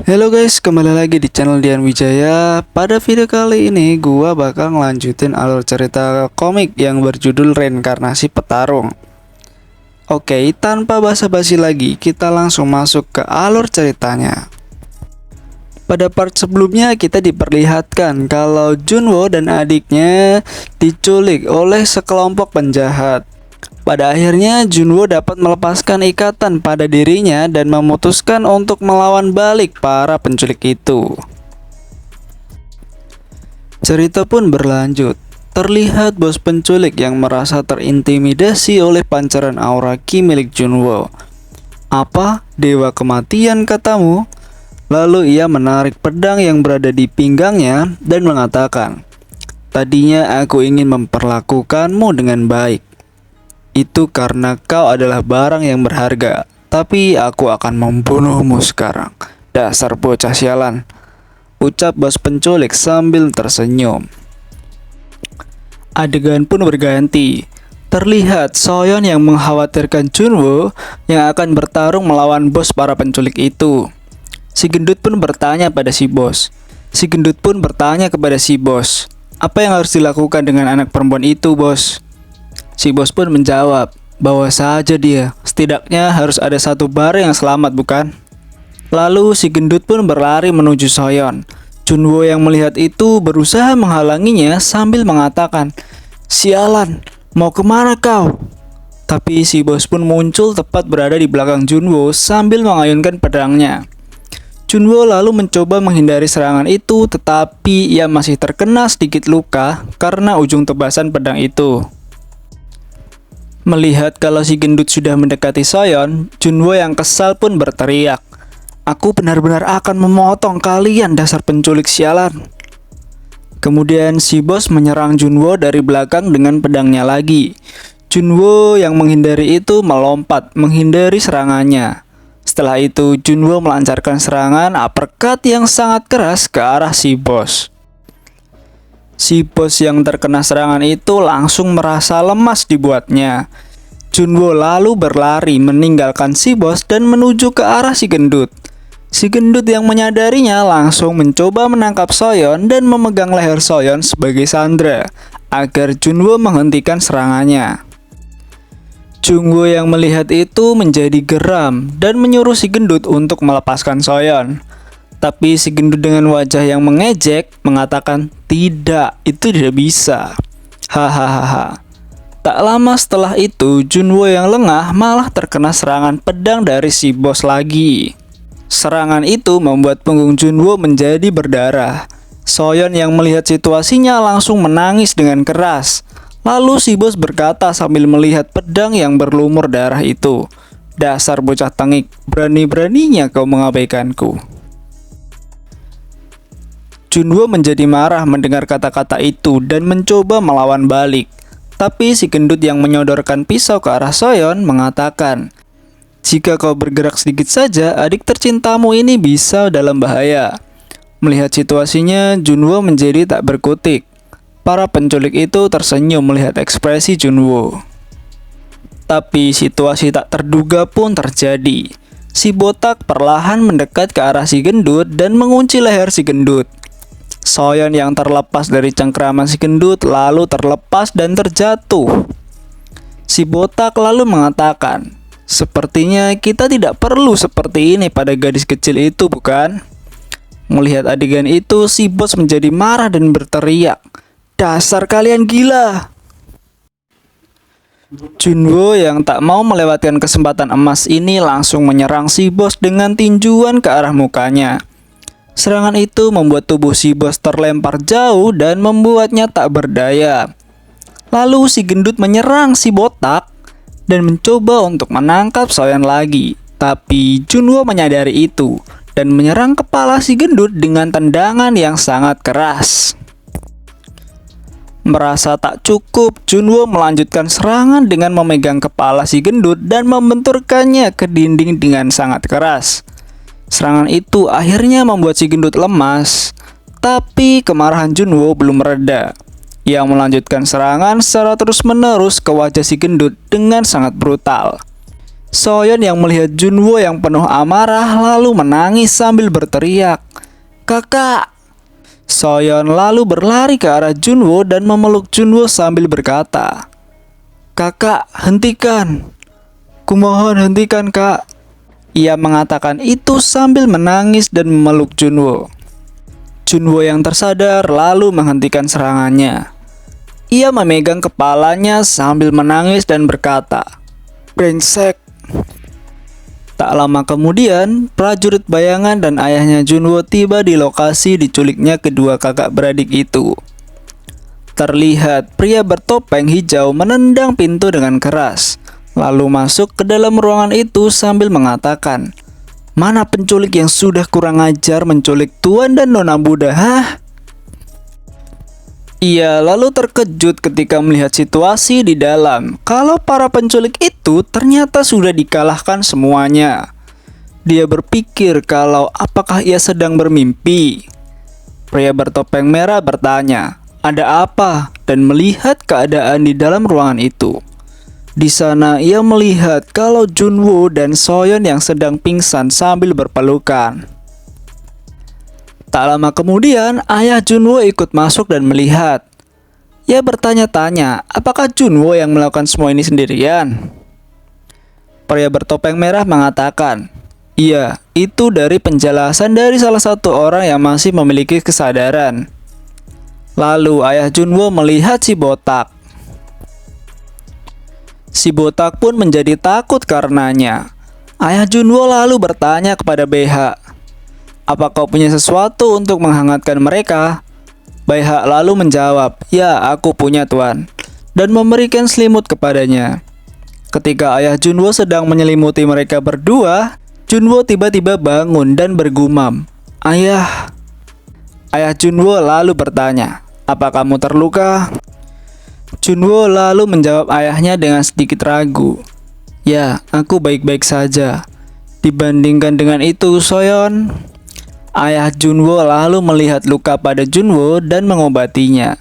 Halo guys, kembali lagi di channel Dian Wijaya. Pada video kali ini gua bakal ngelanjutin alur cerita komik yang berjudul Reinkarnasi Petarung. Oke, tanpa basa-basi lagi, kita langsung masuk ke alur ceritanya. Pada part sebelumnya kita diperlihatkan kalau Junwo dan adiknya diculik oleh sekelompok penjahat. Pada akhirnya Junwo dapat melepaskan ikatan pada dirinya dan memutuskan untuk melawan balik para penculik itu. Cerita pun berlanjut. Terlihat bos penculik yang merasa terintimidasi oleh pancaran aura ki milik Junwo. "Apa? Dewa kematian katamu?" Lalu ia menarik pedang yang berada di pinggangnya dan mengatakan, "Tadinya aku ingin memperlakukanmu dengan baik. Itu karena kau adalah barang yang berharga, tapi aku akan membunuhmu sekarang. Dasar bocah sialan," ucap bos penculik sambil tersenyum. Adegan pun berganti. Terlihat Soyeon yang mengkhawatirkan Junwo yang akan bertarung melawan bos para penculik itu. Si gendut pun bertanya pada si bos. "Apa yang harus dilakukan dengan anak perempuan itu, bos?" Si bos pun menjawab, "Bawa saja dia, setidaknya harus ada satu bara yang selamat, bukan?" Lalu si gendut pun berlari menuju Soyeon. Junwo yang melihat itu berusaha menghalanginya sambil mengatakan, "Sialan, mau kemana kau?" Tapi si bos pun muncul tepat berada di belakang Junwo sambil mengayunkan pedangnya. Junwo lalu mencoba menghindari serangan itu, tetapi ia masih terkena sedikit luka karena ujung tebasan pedang itu. Melihat kalau si gendut sudah mendekati Soyeon, Junwo yang kesal pun berteriak, "Aku benar-benar akan memotong kalian, dasar penculik sialan." Kemudian si bos menyerang Junwo dari belakang dengan pedangnya lagi. Junwo yang menghindari itu melompat menghindari serangannya. Setelah itu Junwo melancarkan serangan uppercut yang sangat keras ke arah si bos. Si bos yang terkena serangan itu langsung merasa lemas dibuatnya. Junwo lalu berlari meninggalkan si bos dan menuju ke arah si gendut. Si gendut yang menyadarinya langsung mencoba menangkap Soyeon dan memegang leher Soyeon sebagai sandera agar Junwo menghentikan serangannya. Junwo yang melihat itu menjadi geram dan menyuruh si gendut untuk melepaskan Soyeon. Tapi si gendut dengan wajah yang mengejek mengatakan, "Tidak, itu tidak bisa." Hahaha. Tak lama setelah itu, Junwo yang lengah malah terkena serangan pedang dari si bos lagi. Serangan itu membuat punggung Junwo menjadi berdarah. Soyeon yang melihat situasinya langsung menangis dengan keras. Lalu si bos berkata sambil melihat pedang yang berlumur darah itu, "Dasar bocah tengik, berani-beraninya kau mengabaikanku." Junwo menjadi marah mendengar kata-kata itu dan mencoba melawan balik. Tapi si gendut yang menyodorkan pisau ke arah Soyeon mengatakan, "Jika kau bergerak sedikit saja, adik tercintamu ini bisa dalam bahaya." Melihat situasinya, Junwo menjadi tak berkutik. Para penculik itu tersenyum melihat ekspresi Junwo. Tapi situasi tak terduga pun terjadi. Si botak perlahan mendekat ke arah si gendut dan mengunci leher si gendut. Soyeon yang terlepas dari cengkraman si gendut lalu terlepas dan terjatuh. Si botak lalu mengatakan, "Sepertinya kita tidak perlu seperti ini pada gadis kecil itu, bukan?" Melihat adegan itu, si bos menjadi marah dan berteriak, "Dasar kalian gila!" Junwo yang tak mau melewatkan kesempatan emas ini langsung menyerang si bos dengan tinjuan ke arah mukanya. Serangan itu membuat tubuh si bos terlempar jauh dan membuatnya tak berdaya. Lalu si gendut menyerang si botak dan mencoba untuk menangkap Soyeon lagi. Tapi Junwo menyadari itu dan menyerang kepala si gendut dengan tendangan yang sangat keras. Merasa tak cukup, Junwo melanjutkan serangan dengan memegang kepala si gendut dan membenturkannya ke dinding dengan sangat keras. Serangan itu akhirnya membuat si gendut lemas, tapi kemarahan Junwo belum mereda. Ia melanjutkan serangan secara terus-menerus ke wajah si gendut dengan sangat brutal. Soyeon yang melihat Junwo yang penuh amarah lalu menangis sambil berteriak, "Kakak!" Soyeon lalu berlari ke arah Junwo dan memeluk Junwo sambil berkata, "Kakak, hentikan. Kumohon hentikan, Kak." Ia mengatakan itu sambil menangis dan memeluk Junwo. Junwo yang tersadar lalu menghentikan serangannya. Ia memegang kepalanya sambil menangis dan berkata, "Brengsek." Tak lama kemudian, prajurit bayangan dan ayahnya Junwo tiba di lokasi diculiknya kedua kakak beradik itu. Terlihat pria bertopeng hijau menendang pintu dengan keras, lalu masuk ke dalam ruangan itu sambil mengatakan, "Mana penculik yang sudah kurang ajar menculik Tuan dan Nona Buddha, hah?" Ia lalu terkejut ketika melihat situasi di dalam, kalau para penculik itu ternyata sudah dikalahkan semuanya. Dia berpikir kalau apakah ia sedang bermimpi. Pria bertopeng merah bertanya, "Ada apa?" dan melihat keadaan di dalam ruangan itu. Di sana ia melihat kalau Junwo dan Soyeon yang sedang pingsan sambil berpelukan. Tak lama kemudian, ayah Junwo ikut masuk dan melihat. Ia bertanya-tanya, apakah Junwo yang melakukan semua ini sendirian? Pria bertopeng merah mengatakan, "Iya, itu dari penjelasan dari salah satu orang yang masih memiliki kesadaran." Lalu ayah Junwo melihat si botak. Si botak pun menjadi takut karenanya. Ayah Junwo lalu bertanya kepada BH, "Apa kau punya sesuatu untuk menghangatkan mereka?" BH lalu menjawab, "Ya, aku punya, Tuan," dan memberikan selimut kepadanya. Ketika ayah Junwo sedang menyelimuti mereka berdua, Junwo tiba-tiba bangun dan bergumam, "Ayah." Ayah Junwo lalu bertanya, "Apa kamu terluka?" Junwo lalu menjawab ayahnya dengan sedikit ragu, "Ya, aku baik-baik saja." Dibandingkan dengan itu, Soyeon. Ayah Junwo lalu melihat luka pada Junwo dan mengobatinya.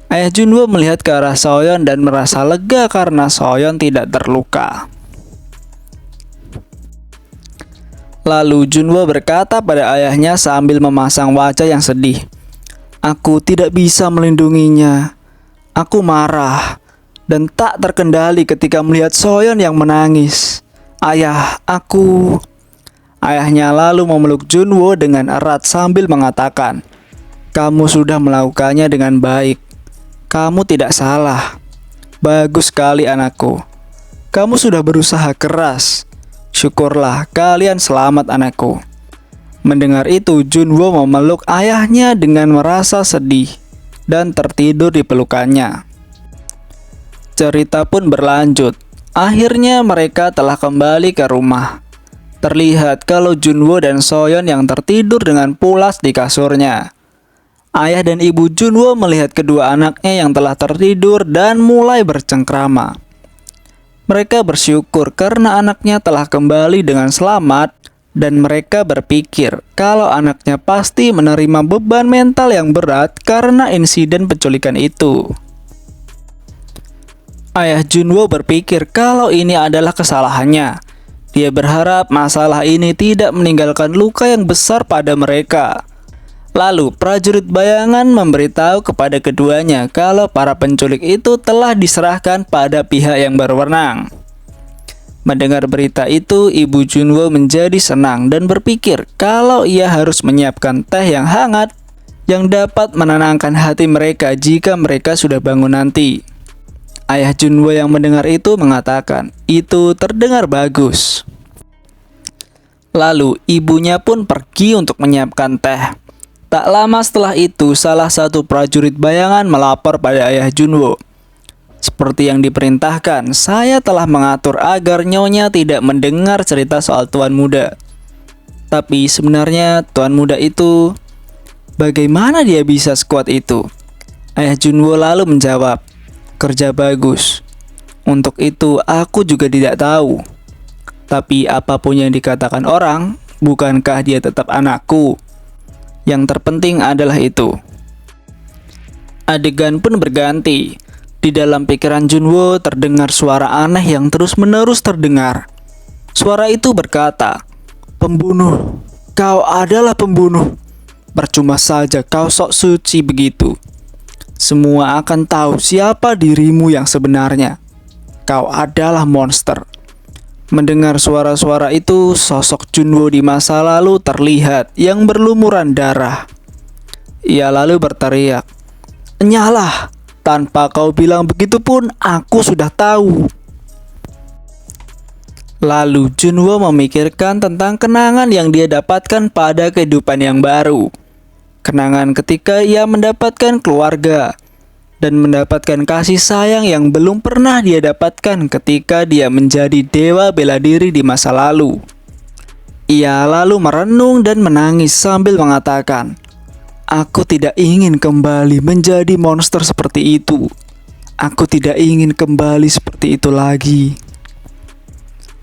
Ayah Junwo melihat ke arah Soyeon dan merasa lega karena Soyeon tidak terluka. Lalu Junwo berkata pada ayahnya sambil memasang wajah yang sedih, "Aku tidak bisa melindunginya. Aku marah dan tak terkendali ketika melihat Soyeon yang menangis. Ayah, aku..." Ayahnya lalu memeluk Junwo dengan erat sambil mengatakan, "Kamu sudah melakukannya dengan baik. Kamu tidak salah. Bagus sekali anakku. Kamu sudah berusaha keras. Syukurlah kalian selamat anakku." Mendengar itu, Junwo memeluk ayahnya dengan merasa sedih dan tertidur di pelukannya. Cerita pun berlanjut. Akhirnya mereka telah kembali ke rumah. Terlihat kalau Junwo dan Soyeon yang tertidur dengan pulas di kasurnya. Ayah dan ibu Junwo melihat kedua anaknya yang telah tertidur dan mulai bercengkrama. Mereka bersyukur karena anaknya telah kembali dengan selamat dan mereka berpikir kalau anaknya pasti menerima beban mental yang berat karena insiden penculikan itu. Ayah Junwo berpikir kalau ini adalah kesalahannya. Dia berharap masalah ini tidak meninggalkan luka yang besar pada mereka. Lalu prajurit bayangan memberitahu kepada keduanya kalau para penculik itu telah diserahkan pada pihak yang berwenang. Mendengar berita itu, ibu Junwo menjadi senang dan berpikir kalau ia harus menyiapkan teh yang hangat yang dapat menenangkan hati mereka jika mereka sudah bangun nanti. Ayah Junwo yang mendengar itu mengatakan, "Itu terdengar bagus." Lalu ibunya pun pergi untuk menyiapkan teh. Tak lama setelah itu, salah satu prajurit bayangan melapor pada ayah Junwo. "Seperti yang diperintahkan, saya telah mengatur agar Nyonya tidak mendengar cerita soal Tuan Muda. Tapi sebenarnya Tuan Muda itu, bagaimana dia bisa sekuat itu?" Ayah Junwo lalu menjawab, "Kerja bagus. Untuk itu aku juga tidak tahu. Tapi apapun yang dikatakan orang, bukankah dia tetap anakku? Yang terpenting adalah itu." Adegan pun berganti. Di dalam pikiran Junwo terdengar suara aneh yang terus-menerus terdengar. Suara itu berkata, "Pembunuh, kau adalah pembunuh. Percuma saja kau sok suci begitu. Semua akan tahu siapa dirimu yang sebenarnya. Kau adalah monster." Mendengar suara-suara itu, sosok Junwo di masa lalu terlihat yang berlumuran darah. Ia lalu berteriak, "Nyala, tanpa kau bilang begitu pun aku sudah tahu." Lalu Junwo memikirkan tentang kenangan yang dia dapatkan pada kehidupan yang baru. Kenangan ketika ia mendapatkan keluarga dan mendapatkan kasih sayang yang belum pernah dia dapatkan ketika dia menjadi dewa bela diri di masa lalu. Ia lalu merenung dan menangis sambil mengatakan, "Aku tidak ingin kembali menjadi monster seperti itu. Aku tidak ingin kembali seperti itu lagi."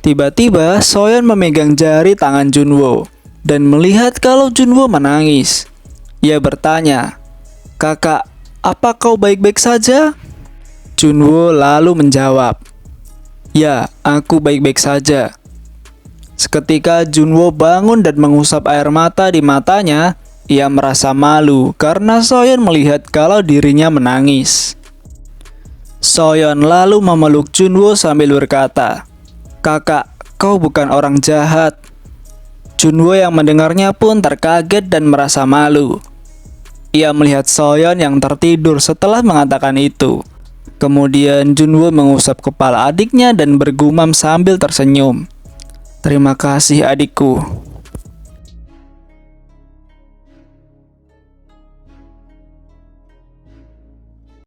Tiba-tiba Soyeon memegang jari tangan Junwo dan melihat kalau Junwo menangis. Ia bertanya, "Kakak, apa kau baik-baik saja?" Junwo lalu menjawab, "Ya, aku baik-baik saja." Seketika Junwo bangun dan mengusap air mata di matanya. Ia merasa malu karena Soyeon melihat kalau dirinya menangis. Soyeon lalu memeluk Junwo sambil berkata, "Kakak, kau bukan orang jahat." Junwo yang mendengarnya pun terkaget dan merasa malu. Ia melihat Soyeon yang tertidur setelah mengatakan itu. Kemudian Junwo mengusap kepala adiknya dan bergumam sambil tersenyum, "Terima kasih adikku."